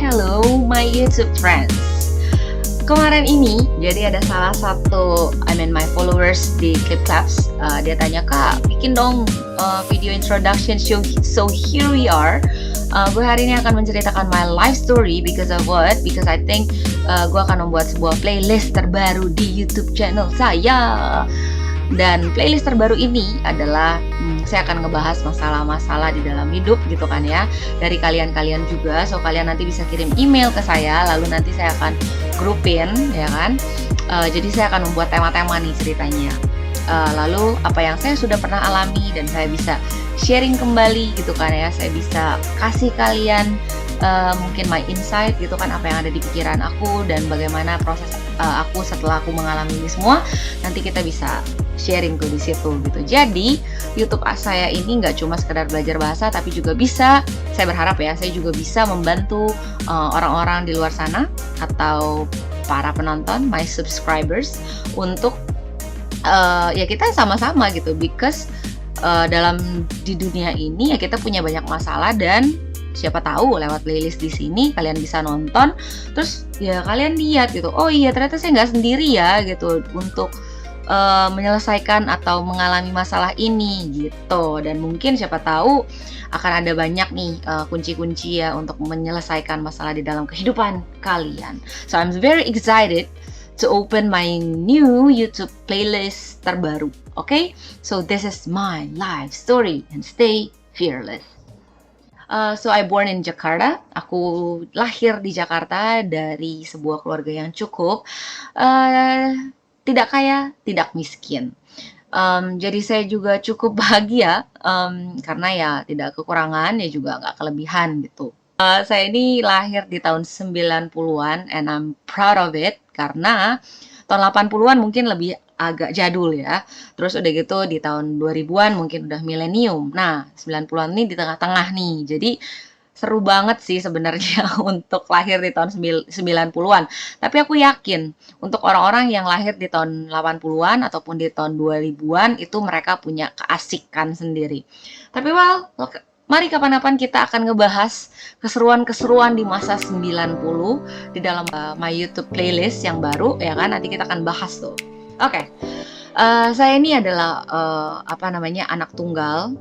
hello my YouTube friends. Kemarin ini, jadi ada salah satu, my followers di Clip Claps, dia tanya, Kak, bikin dong video introduction show. So here we are. Gue hari ini akan menceritakan my life story because of what? Because I think gue akan membuat sebuah playlist terbaru di YouTube channel saya. Dan playlist terbaru ini adalah saya akan ngebahas masalah-masalah di dalam hidup gitu kan ya, dari kalian-kalian juga. So kalian nanti bisa kirim email ke saya, lalu nanti saya akan grupin ya kan. Jadi saya akan membuat tema-tema nih ceritanya. Lalu apa yang saya sudah pernah alami dan saya bisa sharing kembali gitu kan ya. Saya bisa kasih kalian mungkin my insight gitu kan, apa yang ada di pikiran aku dan bagaimana proses aku setelah aku mengalami ini semua. Nanti kita bisa sharing tuh di situ gitu. Jadi YouTube saya ini nggak cuma sekedar belajar bahasa, tapi juga bisa, saya berharap ya, saya juga bisa membantu orang-orang di luar sana atau para penonton, my subscribers, untuk ya kita sama-sama gitu, because dalam di dunia ini ya kita punya banyak masalah, dan siapa tahu lewat playlist di sini kalian bisa nonton, terus ya kalian lihat gitu, oh iya ternyata saya nggak sendiri ya gitu untuk menyelesaikan atau mengalami masalah ini gitu. Dan mungkin siapa tahu akan ada banyak nih kunci-kunci ya untuk menyelesaikan masalah di dalam kehidupan kalian. So I'm very excited to open my new YouTube playlist terbaru. Okay? So this is my life story and stay fearless. So I born in Jakarta. Aku lahir di Jakarta dari sebuah keluarga yang cukup tidak kaya, tidak miskin. Jadi saya juga cukup bahagia karena ya tidak kekurangan, ya juga nggak kelebihan gitu. Saya ini lahir di tahun 90-an and I'm proud of it, karena tahun 80-an mungkin lebih agak jadul ya. Terus udah gitu di tahun 2000-an mungkin udah milenium. Nah, 90-an ini di tengah-tengah nih. Jadi seru banget sih sebenarnya untuk lahir di tahun 90-an. Tapi aku yakin untuk orang-orang yang lahir di tahun 80-an ataupun di tahun 2000-an itu mereka punya keasikan sendiri. Tapi mari kapan-kapan kita akan ngebahas keseruan-keseruan di masa 90 di dalam my YouTube playlist yang baru ya kan. Nanti kita akan bahas tuh. Oke. Saya ini adalah anak tunggal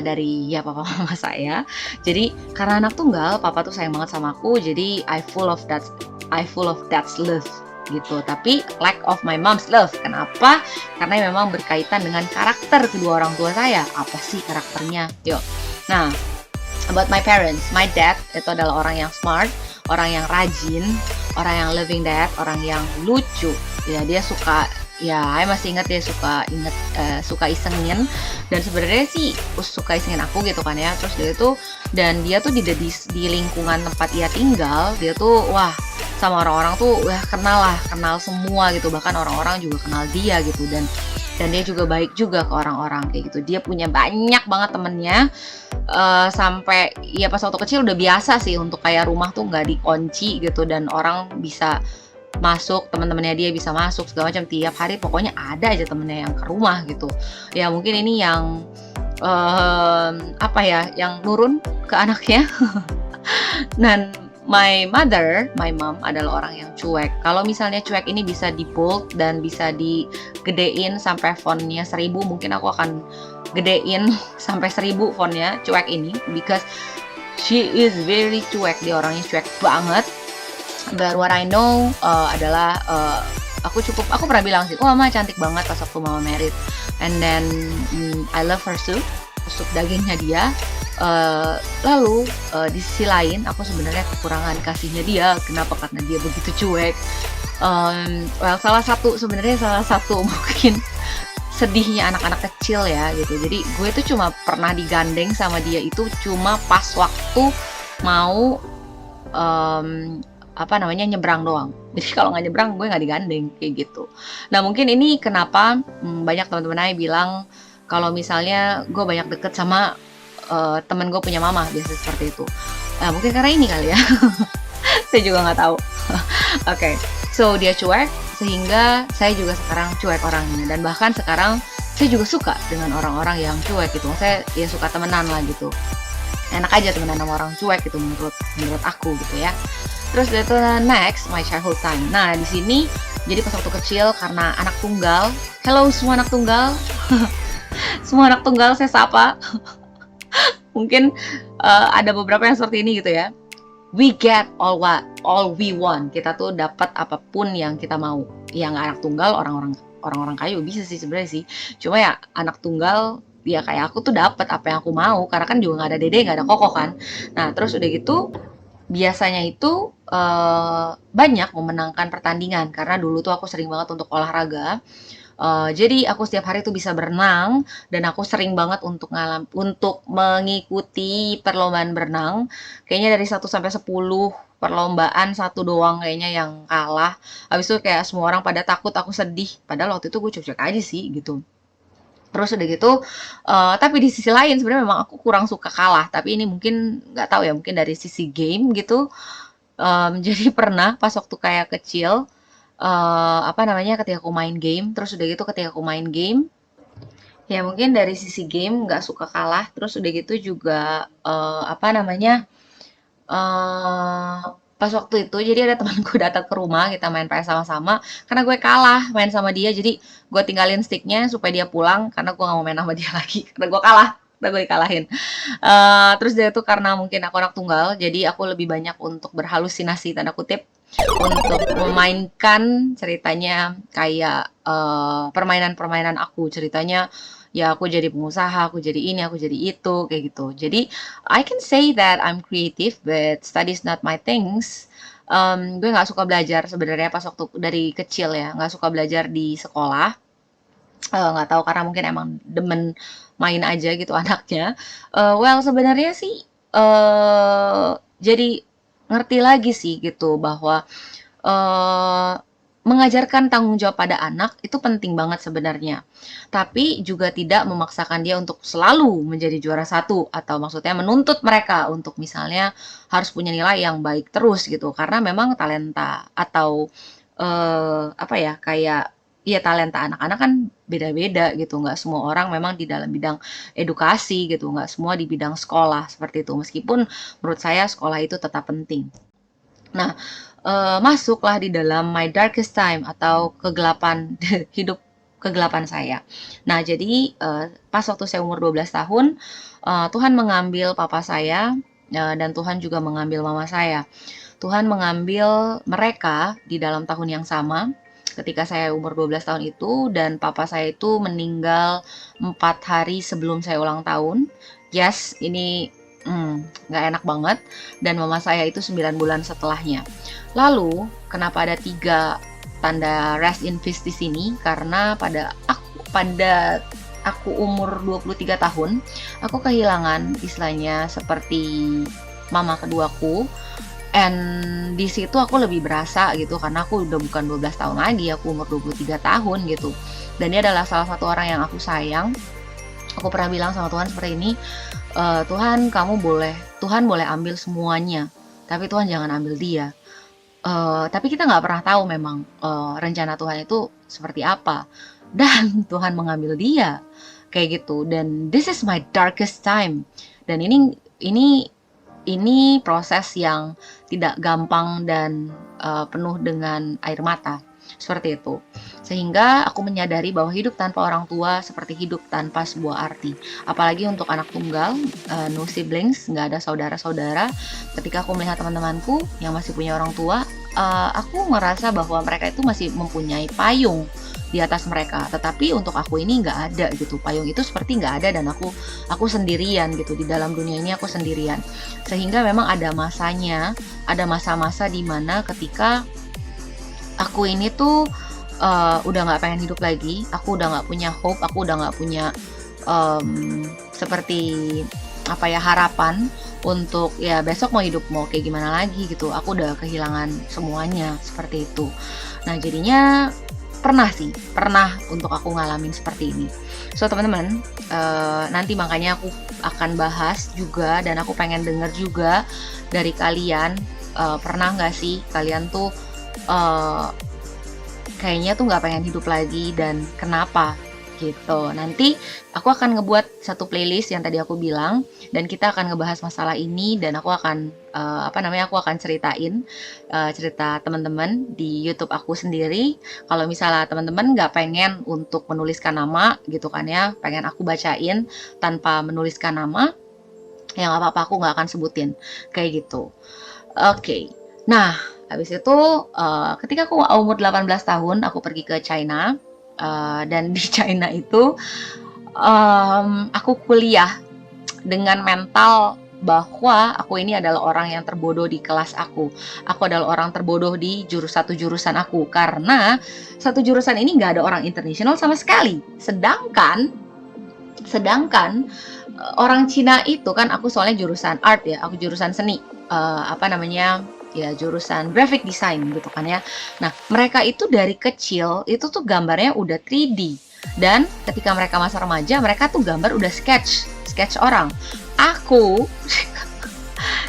dari ya papa mama saya. Jadi karena anak tunggal, papa tuh sayang banget sama aku. Jadi I full of dad's love gitu. Tapi lack of my mom's love. Kenapa? Karena memang berkaitan dengan karakter kedua orang tua saya. Apa sih karakternya? Yuk. Nah, about my parents, my dad itu adalah orang yang smart, orang yang rajin, orang yang loving dad, orang yang lucu. Ya dia suka. Ya, saya masih ingat dia suka isengin, dan sebenarnya sih suka isengin aku gitu kan ya. Terus dia tuh di lingkungan tempat ia tinggal, dia tuh sama orang-orang tuh kenal semua gitu, bahkan orang-orang juga kenal dia gitu, dan dia juga baik juga ke orang-orang kayak gitu. Dia punya banyak banget temennya, sampai ya pas waktu kecil udah biasa sih untuk kayak rumah tuh nggak dikunci gitu, dan orang bisa masuk, teman-temannya dia bisa masuk segala macam tiap hari, pokoknya ada aja temennya yang ke rumah gitu. Ya mungkin ini yang yang nurun ke anaknya. Dan my mom adalah orang yang cuek. Kalau misalnya cuek ini bisa di bold dan bisa digedein sampai fontnya 1000, mungkin aku akan gedein sampai 1000 fontnya cuek ini, because she is very cuek. Dia orangnya cuek banget. But what I know adalah aku pernah bilang sih, mama cantik banget pas waktu mama married, and then I love her soup dagingnya dia. Lalu di sisi lain aku sebenarnya kekurangan kasihnya dia. Kenapa? Karena dia begitu cuek. Salah satu mungkin sedihnya anak-anak kecil ya gitu. Jadi gue tuh cuma pernah digandeng sama dia itu cuma pas waktu mau nyebrang doang. Jadi kalau nggak nyebrang gue nggak digandeng kayak gitu. Nah mungkin ini kenapa banyak teman-teman saya bilang kalau misalnya gue banyak deket sama temen gue punya mama, biasa seperti itu. Mungkin karena ini kali ya. Saya juga nggak tahu. Oke. So dia cuek sehingga saya juga sekarang cuek orangnya, dan bahkan sekarang saya juga suka dengan orang-orang yang cuek gitu. Saya ya suka temenan lah gitu. enak aja temenan sama orang cuek gitu menurut aku gitu ya. Terus itu next, my childhood time. Nah di sini jadi pas waktu kecil karena anak tunggal. Hello semua anak tunggal. Semua anak tunggal saya sapa. Mungkin ada beberapa yang seperti ini gitu ya. We get all we want. Kita tuh dapat apapun yang kita mau. Yang anak tunggal orang-orang kaya bisa sih sebenarnya sih. Cuma ya anak tunggal ya kayak aku tuh dapat apa yang aku mau karena kan juga nggak ada dede, nggak ada koko kan. Nah terus udah gitu biasanya itu banyak memenangkan pertandingan karena dulu tuh aku sering banget untuk olahraga. Jadi aku setiap hari tuh bisa berenang dan aku sering banget untuk mengikuti perlombaan berenang. Kayaknya dari 1 sampai 10 perlombaan, satu doang kayaknya yang kalah. Habis itu kayak semua orang pada takut, aku sedih. Padahal waktu itu gue cuek-cuek aja sih gitu. Terus udah gitu, tapi di sisi lain sebenarnya memang aku kurang suka kalah. Tapi ini mungkin nggak tahu ya, mungkin dari sisi game gitu. Jadi pernah pas waktu kayak kecil, apa namanya, ketika aku main game, terus udah gitu ketika aku main game, ya mungkin dari sisi game nggak suka kalah, terus udah gitu juga, apa namanya, pas waktu itu jadi ada temanku datang ke rumah, kita main PS sama-sama, karena gue kalah main sama dia, jadi gue tinggalin sticknya supaya dia pulang, karena gue nggak mau main sama dia lagi, karena gue kalah, karena gue dikalahin. Terus dia tuh karena mungkin aku anak tunggal, jadi aku lebih banyak untuk berhalusinasi tanda kutip untuk memainkan ceritanya kayak permainan-permainan aku ceritanya ya aku jadi pengusaha, aku jadi ini, aku jadi itu kayak gitu. Jadi I can say that I'm creative but study is not my things. Gue nggak suka belajar sebenarnya pas waktu dari kecil ya, nggak suka belajar di sekolah. Nggak tahu karena mungkin emang demen main aja gitu anaknya. Well sebenarnya sih jadi ngerti lagi sih gitu bahwa eh, mengajarkan tanggung jawab pada anak itu penting banget sebenarnya. Tapi juga tidak memaksakan dia untuk selalu menjadi juara satu atau maksudnya menuntut mereka untuk misalnya harus punya nilai yang baik terus gitu. Karena memang talenta atau apa ya kayak ya talenta anak-anak kan beda-beda gitu. Nggak semua orang memang di dalam bidang edukasi gitu. Nggak semua di bidang sekolah seperti itu. Meskipun menurut saya sekolah itu tetap penting. Nah, masuklah di dalam my darkest time atau kegelapan hidup kegelapan saya. Nah, jadi pas waktu saya umur 12 tahun, Tuhan mengambil papa saya dan Tuhan juga mengambil mama saya. Tuhan mengambil mereka di dalam tahun yang sama ketika saya umur 12 tahun itu dan papa saya itu meninggal 4 hari sebelum saya ulang tahun. Yes, ini nggak enak banget dan mama saya itu 9 bulan setelahnya. Lalu, kenapa ada 3 tanda rest in peace di sini? Karena pada aku umur 23 tahun, aku kehilangan istilahnya seperti mama keduaku. And di situ aku lebih berasa gitu karena aku udah bukan 12 tahun lagi, aku umur 23 tahun gitu. Dan dia adalah salah satu orang yang aku sayang. Aku pernah bilang sama Tuhan seperti ini, Tuhan Tuhan boleh ambil semuanya, tapi Tuhan jangan ambil dia. Tapi kita nggak pernah tahu memang rencana Tuhan itu seperti apa. Dan Tuhan mengambil dia kayak gitu. Dan this is my darkest time. Dan ini proses yang tidak gampang dan penuh dengan air mata. Seperti itu. Sehingga aku menyadari bahwa hidup tanpa orang tua seperti hidup tanpa sebuah arti. Apalagi untuk anak tunggal, no siblings, nggak ada saudara-saudara. Ketika aku melihat teman-temanku yang masih punya orang tua, aku merasa bahwa mereka itu masih mempunyai payung di atas mereka. Tetapi untuk aku ini nggak ada gitu. Payung itu seperti nggak ada dan aku sendirian gitu. Di dalam dunia ini aku sendirian. Sehingga memang ada masanya, ada masa-masa di mana ketika aku ini tuh udah nggak pengen hidup lagi, aku udah nggak punya hope, aku udah nggak punya seperti apa ya harapan untuk ya besok mau kayak gimana lagi gitu. Aku udah kehilangan semuanya seperti itu. Nah jadinya pernah untuk aku ngalamin seperti ini. So teman-teman, nanti makanya aku akan bahas juga dan aku pengen denger juga dari kalian, pernah nggak sih kalian tuh kayaknya tuh nggak pengen hidup lagi dan kenapa gitu. Nanti aku akan ngebuat satu playlist yang tadi aku bilang, dan kita akan ngebahas masalah ini, dan aku akan aku akan ceritain cerita teman-teman di YouTube aku sendiri. Kalau misalnya teman-teman nggak pengen untuk menuliskan nama gitu kan ya, pengen aku bacain tanpa menuliskan nama, ya nggak apa-apa, aku nggak akan sebutin kayak gitu. Oke. Nah, habis itu ketika aku umur 18 tahun, aku pergi ke China. Dan di China itu aku kuliah dengan mental bahwa aku ini adalah orang yang terbodoh di kelas aku. Aku adalah orang terbodoh di satu jurusan aku, karena satu jurusan ini nggak ada orang internasional sama sekali. Sedangkan orang Cina itu kan, aku soalnya jurusan art ya, aku jurusan seni, ya jurusan graphic design gitu kan ya. Nah, mereka itu dari kecil itu tuh gambarnya udah 3D. Dan ketika mereka masa remaja, mereka tuh gambar udah sketch orang. Aku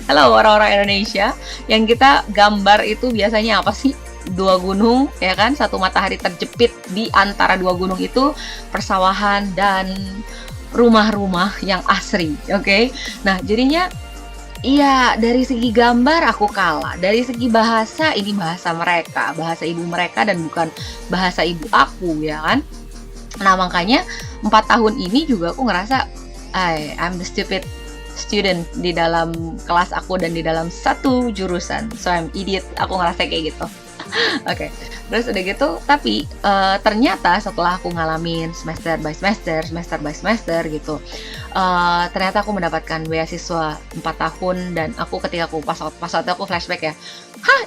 halo orang-orang Indonesia, yang kita gambar itu biasanya apa sih? Dua gunung, ya kan? Satu matahari terjepit di antara dua gunung itu, persawahan dan rumah-rumah yang asri, oke? Nah, jadinya iya, dari segi gambar aku kalah. Dari segi bahasa, ini bahasa mereka, bahasa ibu mereka dan bukan bahasa ibu aku, ya kan? Nah, makanya 4 tahun ini juga aku ngerasa I'm the stupid student di dalam kelas aku dan di dalam satu jurusan. So I'm idiot, aku ngerasa kayak gitu. Oke, terus udah gitu, tapi ternyata setelah aku ngalamin semester by semester gitu, ternyata aku mendapatkan beasiswa 4 tahun. Dan aku ketika aku pas waktu aku flashback ya,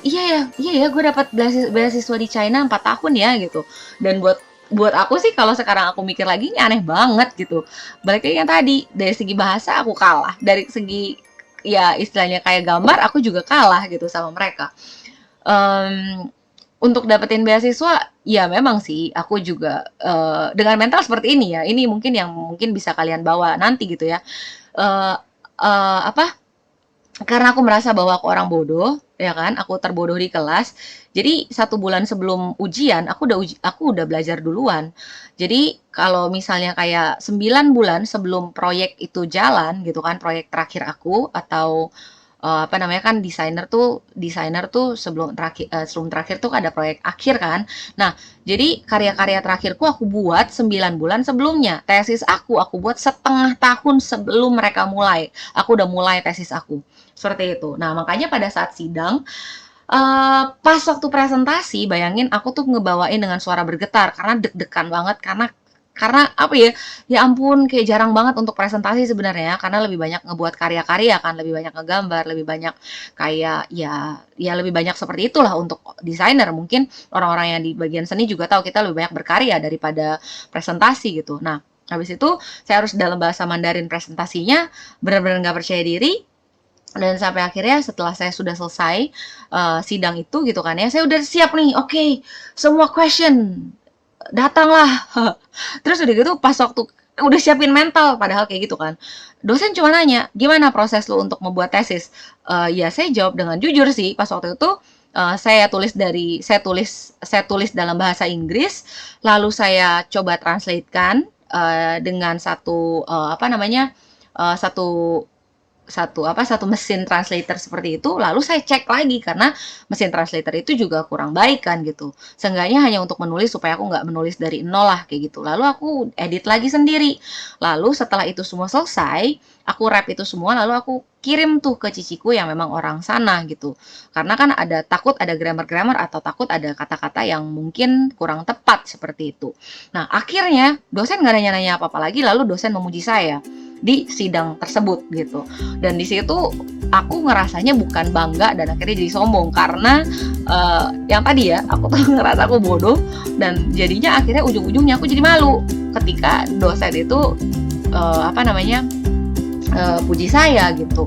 iya ya gue dapat beasiswa di China 4 tahun ya gitu. Dan buat aku sih, kalau sekarang aku mikir lagi, ini aneh banget gitu. Balik lagi yang tadi, dari segi bahasa aku kalah, dari segi ya istilahnya kayak gambar aku juga kalah gitu sama mereka. Untuk dapetin beasiswa, ya memang sih aku juga dengan mental seperti ini ya. Ini mungkin bisa kalian bawa nanti gitu ya. Eh karena aku merasa bahwa aku orang bodoh, ya kan? Aku terbodoh di kelas. Jadi 1 bulan sebelum ujian, aku udah belajar duluan. Jadi kalau misalnya kayak 9 bulan sebelum proyek itu jalan gitu kan, proyek terakhir aku, atau kan desainer tuh sebelum terakhir tuh ada proyek akhir kan. Nah, jadi karya-karya terakhirku aku buat 9 bulan sebelumnya. Tesis aku buat setengah tahun sebelum mereka mulai. Aku udah mulai tesis aku. Seperti itu. Nah, makanya pada saat sidang, pas waktu presentasi, bayangin aku tuh ngebawain dengan suara bergetar karena deg-degan banget, karena apa ya, ya ampun, kayak jarang banget untuk presentasi sebenarnya, karena lebih banyak ngebuat karya-karya kan, lebih banyak ngegambar, lebih banyak kayak ya lebih banyak seperti itulah untuk desainer. Mungkin orang-orang yang di bagian seni juga tahu kita lebih banyak berkarya daripada presentasi gitu. Nah, habis itu saya harus dalam bahasa Mandarin presentasinya, benar-benar nggak percaya diri. Dan sampai akhirnya setelah saya sudah selesai sidang itu gitu kan ya, saya udah siap nih, oke, semua question datanglah. Terus udah gitu, pas waktu udah siapin mental, padahal kayak gitu kan, dosen cuma nanya, gimana proses lu untuk membuat tesis? Ya saya jawab dengan jujur sih. Pas waktu itu saya tulis dalam bahasa Inggris, lalu saya coba translatekan dengan satu satu mesin translator seperti itu. Lalu saya cek lagi, karena mesin translator itu juga kurang baik kan gitu. Seenggaknya hanya untuk menulis, supaya aku nggak menulis dari nol lah kayak gitu. Lalu aku edit lagi sendiri. Lalu setelah itu semua selesai, aku rap itu semua, lalu aku kirim tuh ke ciciku yang memang orang sana gitu. Karena kan takut ada grammar atau takut ada kata-kata yang mungkin kurang tepat seperti itu. Nah, akhirnya dosen nggak nanya-nanya apa-apa lagi, lalu dosen memuji saya di sidang tersebut gitu. Dan di situ aku ngerasanya bukan bangga dan akhirnya jadi sombong, karena yang tadi ya, aku tuh ngerasa aku bodoh, dan jadinya akhirnya ujung-ujungnya aku jadi malu ketika dosen itu puji saya gitu.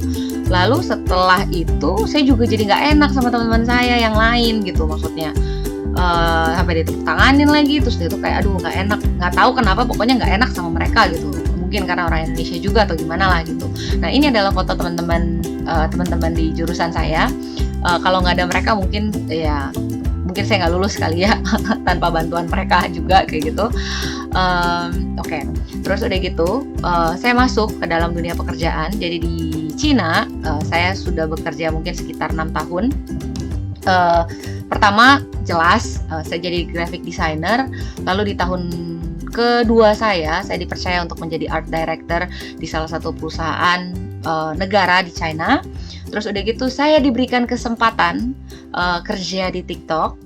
Lalu setelah itu saya juga jadi nggak enak sama teman-teman saya yang lain gitu, maksudnya sampai ditepuk tanganin lagi. Terus dia tuh kayak aduh nggak enak, nggak tahu kenapa, pokoknya nggak enak sama mereka gitu. Mungkin karena orang Indonesia juga atau gimana lah gitu. Nah, ini adalah foto teman-teman di jurusan saya. Kalau nggak ada mereka mungkin ya mungkin saya nggak lulus kali ya tanpa bantuan mereka juga kayak gitu. Oke. Terus udah gitu saya masuk ke dalam dunia pekerjaan. Jadi di Cina saya sudah bekerja mungkin sekitar 6 tahun. Pertama jelas saya jadi graphic designer, lalu di tahun kedua saya dipercaya untuk menjadi art director di salah satu perusahaan negara di China. Terus udah gitu saya diberikan kesempatan kerja di TikTok.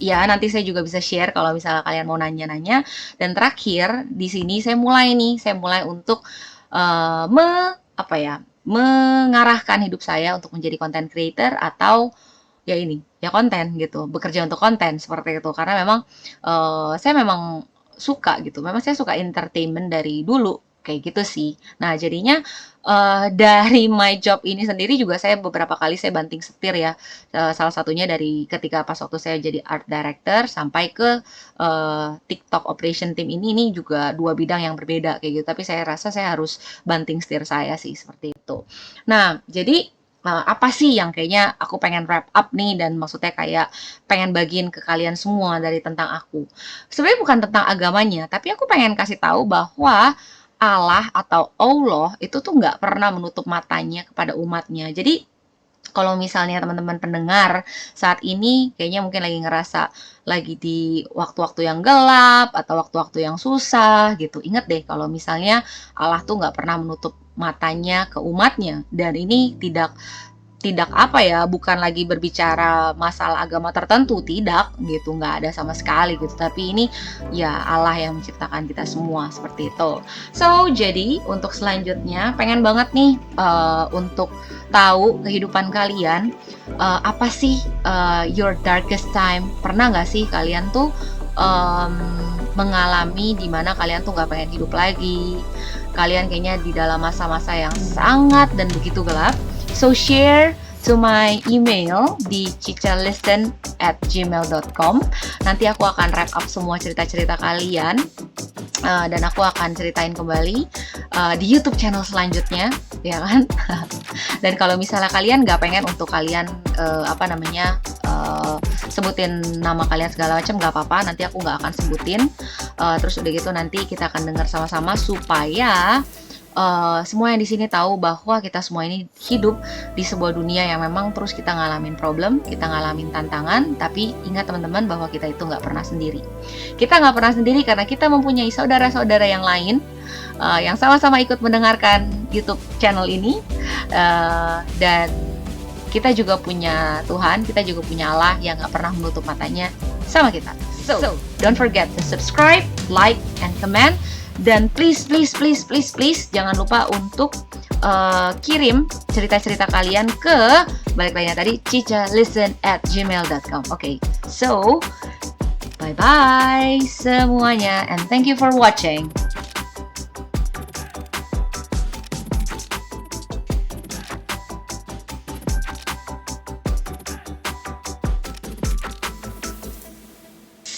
Ya nanti saya juga bisa share kalau misalnya kalian mau nanya-nanya. Dan terakhir di sini saya mulai untuk mengarahkan hidup saya untuk menjadi content creator atau konten gitu, bekerja untuk konten seperti itu. Karena memang saya memang suka gitu, memang saya suka entertainment dari dulu kayak gitu sih. Nah jadinya dari my job ini sendiri juga saya beberapa kali saya banting setir ya. Salah satunya dari ketika pas waktu saya jadi art director sampai ke TikTok operation team ini juga 2 bidang yang berbeda kayak gitu. Tapi saya rasa saya harus banting setir saya sih seperti itu. Nah jadi apa sih yang kayaknya aku pengen wrap up nih, dan maksudnya kayak pengen bagiin ke kalian semua dari tentang aku. Sebenarnya bukan tentang agamanya, tapi aku pengen kasih tahu bahwa Allah atau Allah itu tuh nggak pernah menutup matanya kepada umatnya. Jadi kalau misalnya teman-teman pendengar saat ini kayaknya mungkin lagi ngerasa lagi di waktu-waktu yang gelap atau waktu-waktu yang susah gitu, ingat deh kalau misalnya Allah tuh nggak pernah menutup matanya ke umatnya. Dan ini tidak bukan lagi berbicara masalah agama tertentu, tidak gitu, nggak ada sama sekali gitu. Tapi ini ya Allah yang menciptakan kita semua seperti itu. So jadi untuk selanjutnya pengen banget nih untuk tahu kehidupan kalian, apa sih your darkest time. Pernah nggak sih kalian tuh mengalami dimana kalian tuh nggak pengen hidup lagi, kalian kayaknya di dalam masa-masa yang sangat dan begitu gelap. So share to my email di cicalisten@gmail.com. Nanti aku akan wrap up semua cerita-cerita kalian dan aku akan ceritain kembali di YouTube channel selanjutnya, ya kan? Dan kalau misalnya kalian nggak pengen untuk kalian sebutin nama kalian segala macam, nggak apa-apa, nanti aku nggak akan sebutin. Terus udah gitu nanti kita akan dengar sama-sama supaya semua yang di sini tahu bahwa kita semua ini hidup di sebuah dunia yang memang terus kita ngalamin problem, kita ngalamin tantangan. Tapi ingat teman-teman bahwa kita itu nggak pernah sendiri. Kita nggak pernah sendiri karena kita mempunyai saudara-saudara yang lain yang sama-sama ikut mendengarkan YouTube channel ini, dan kita juga punya Tuhan, kita juga punya Allah yang nggak pernah menutup matanya sama kita. So don't forget to subscribe, like, and comment. Dan please jangan lupa untuk kirim cerita-cerita kalian ke balik lagi tadi cicalisten@gmail.com. Okay, so bye-bye semuanya and thank you for watching.